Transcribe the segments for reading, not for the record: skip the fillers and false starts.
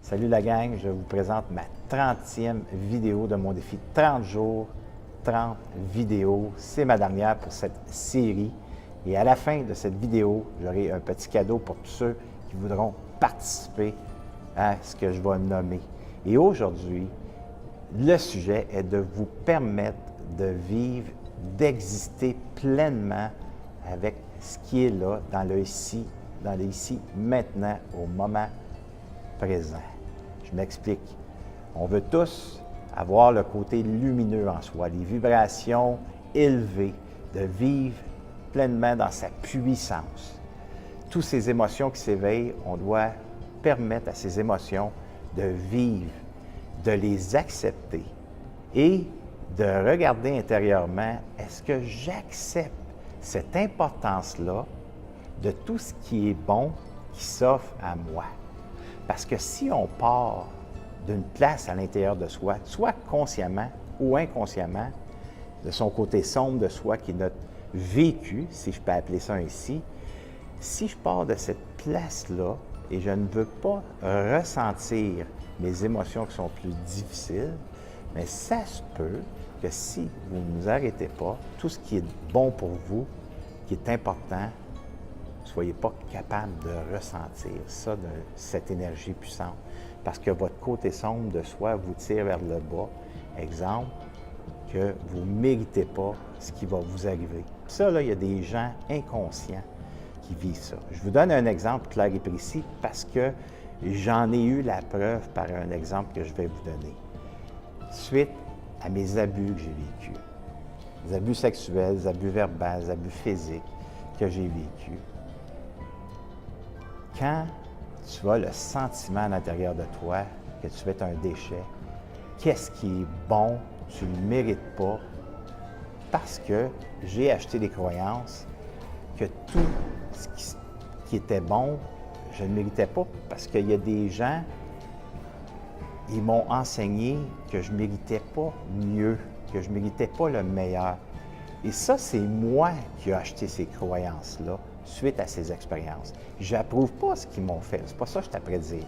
Salut la gang, je vous présente ma 30e vidéo de mon défi 30 jours, 30 vidéos. C'est ma dernière pour cette série. Et à la fin de cette vidéo, j'aurai un petit cadeau pour tous ceux qui voudront participer à ce que je vais nommer. Et aujourd'hui, le sujet est de vous permettre de vivre, d'exister pleinement avec ce qui est là, dans le ici, maintenant, au moment présent. Je m'explique. On veut tous avoir le côté lumineux en soi, les vibrations élevées, de vivre pleinement dans sa puissance. Toutes ces émotions qui s'éveillent, on doit permettre à ces émotions de vivre, de les accepter et de regarder intérieurement, est-ce que j'accepte cette importance-là de tout ce qui est bon qui s'offre à moi? Parce que si on part d'une place à l'intérieur de soi, soit consciemment ou inconsciemment, de son côté sombre de soi qui est notre vécu, si je peux appeler ça ainsi, si je pars de cette place-là et je ne veux pas ressentir mes émotions qui sont plus difficiles, mais ça se peut que si vous ne vous arrêtez pas, tout ce qui est bon pour vous, qui est important, ne soyez pas capable de ressentir ça, cette énergie puissante, parce que votre côté sombre de soi vous tire vers le bas. Exemple, que vous ne méritez pas ce qui va vous arriver. Ça, là, il y a des gens inconscients qui vivent ça. Je vous donne un exemple clair et précis parce que j'en ai eu la preuve par un exemple que je vais vous donner. Suite à mes abus que j'ai vécus, les abus sexuels, les abus verbaux, les abus physiques que j'ai vécus, quand tu as le sentiment à l'intérieur de toi que tu es un déchet, qu'est-ce qui est bon, tu ne le mérites pas, parce que j'ai acheté des croyances que tout ce qui était bon, je ne méritais pas, parce qu'il y a des gens, ils m'ont enseigné que je ne méritais pas mieux, que je ne méritais pas le meilleur. Et ça, c'est moi qui ai acheté ces croyances-là suite à ces expériences. Je n'approuve pas ce qu'ils m'ont fait, c'est pas ça que je t'apprends à dire.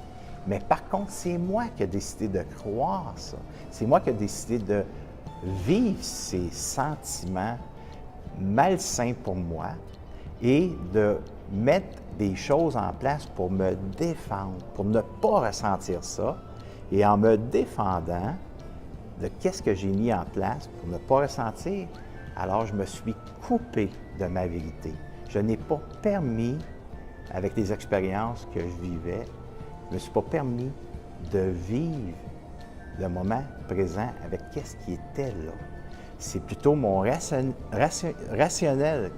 Mais par contre, c'est moi qui ai décidé de croire ça. C'est moi qui ai décidé de vivre ces sentiments malsains pour moi et de mettre des choses en place pour me défendre, pour ne pas ressentir ça. Et en me défendant de qu'est-ce que j'ai mis en place pour ne pas ressentir, alors je me suis coupé de ma vérité. Je n'ai pas permis, avec les expériences que je vivais, je ne me suis pas permis de vivre le moment présent avec qu'est-ce qui était là. C'est plutôt mon rationnel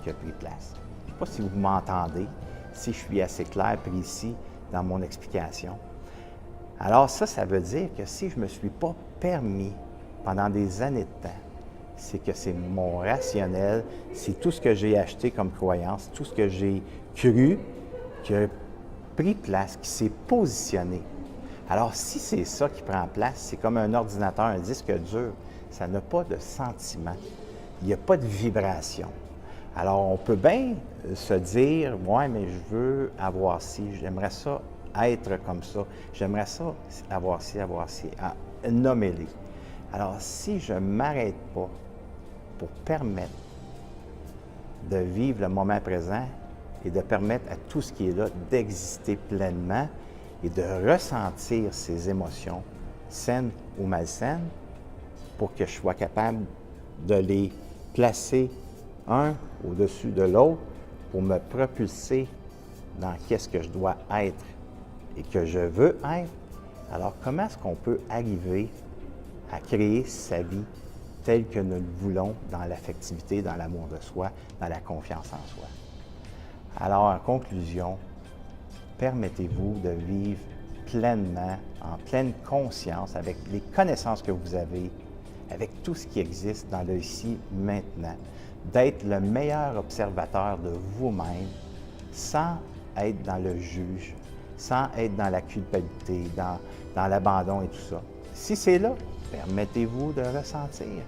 qui a pris place. Je ne sais pas si vous m'entendez, si je suis assez clair, précis dans mon explication. Alors ça veut dire que si je ne me suis pas permis pendant des années de temps, c'est que c'est mon rationnel, c'est tout ce que j'ai acheté comme croyance, tout ce que j'ai cru, qui a pris place, qui s'est positionné. Alors, si c'est ça qui prend place, c'est comme un ordinateur, un disque dur, ça n'a pas de sentiment, il n'y a pas de vibration. Alors, on peut bien se dire, « Ouais, mais je veux avoir ci, j'aimerais ça être comme ça, j'aimerais ça avoir ci, nommez-les. » Alors, si je ne m'arrête pas pour permettre de vivre le moment présent et de permettre à tout ce qui est là d'exister pleinement et de ressentir ces émotions, saines ou malsaines, pour que je sois capable de les placer un au-dessus de l'autre pour me propulser dans qu'est-ce que je dois être et que je veux être. Alors, comment est-ce qu'on peut arriver à créer sa vie telle que nous le voulons dans l'affectivité, dans l'amour de soi, dans la confiance en soi? Alors, en conclusion, permettez-vous de vivre pleinement, en pleine conscience, avec les connaissances que vous avez, avec tout ce qui existe dans le ici, maintenant, d'être le meilleur observateur de vous-même sans être dans le juge, sans être dans la culpabilité, dans l'abandon et tout ça. Si c'est là, permettez-vous de ressentir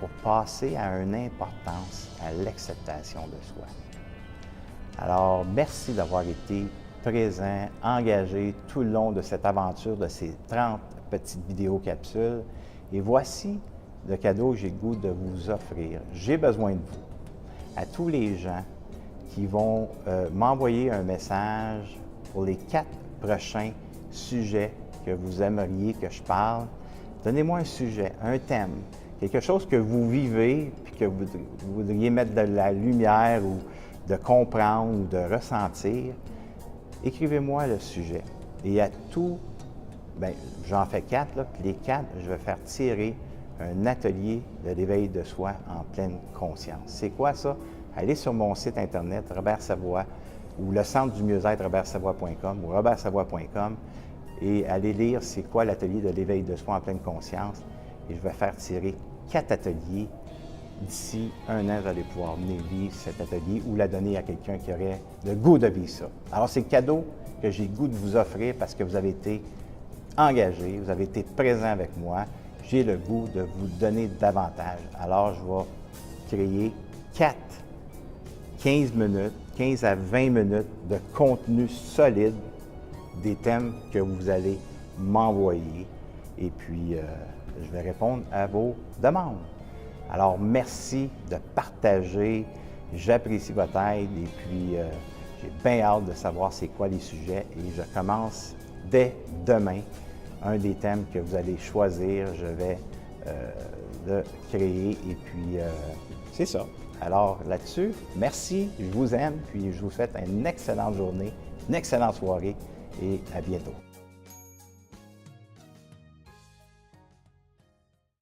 pour passer à une importance, à l'acceptation de soi. Alors, merci d'avoir été présent, engagé tout le long de cette aventure de ces 30 petites vidéos capsules. Et voici le cadeau que j'ai le goût de vous offrir. J'ai besoin de vous. À tous les gens qui vont m'envoyer un message pour les 4 prochains sujets que vous aimeriez que je parle, donnez-moi un sujet, un thème, quelque chose que vous vivez puis que vous voudriez mettre de la lumière ou de comprendre ou de ressentir. Écrivez-moi le sujet. Et à tout, bien, j'en fais 4, là, puis les 4, je vais faire tirer un atelier de l'éveil de soi en pleine conscience. C'est quoi ça? Allez sur mon site internet, Robert Savoie, ou le centre du mieux-être, robertsavoie.com ou robertsavoie.com, et allez lire c'est quoi l'atelier de l'éveil de soi en pleine conscience. Et je vais faire tirer 4 ateliers. D'ici 1 an, vous allez pouvoir venir vivre cet atelier ou la donner à quelqu'un qui aurait le goût de vivre ça. Alors, c'est le cadeau que j'ai le goût de vous offrir parce que vous avez été engagé, vous avez été présent avec moi. J'ai le goût de vous donner davantage. Alors, je vais créer 4 15 minutes, 15 à 20 minutes de contenu solide des thèmes que vous allez m'envoyer. Et puis, je vais répondre à vos demandes. Alors, merci de partager. J'apprécie votre aide et puis j'ai bien hâte de savoir c'est quoi les sujets. Et je commence dès demain. Un des thèmes que vous allez choisir, je vais le créer et puis c'est ça. Alors là-dessus, merci, je vous aime, puis je vous souhaite une excellente journée, une excellente soirée et à bientôt.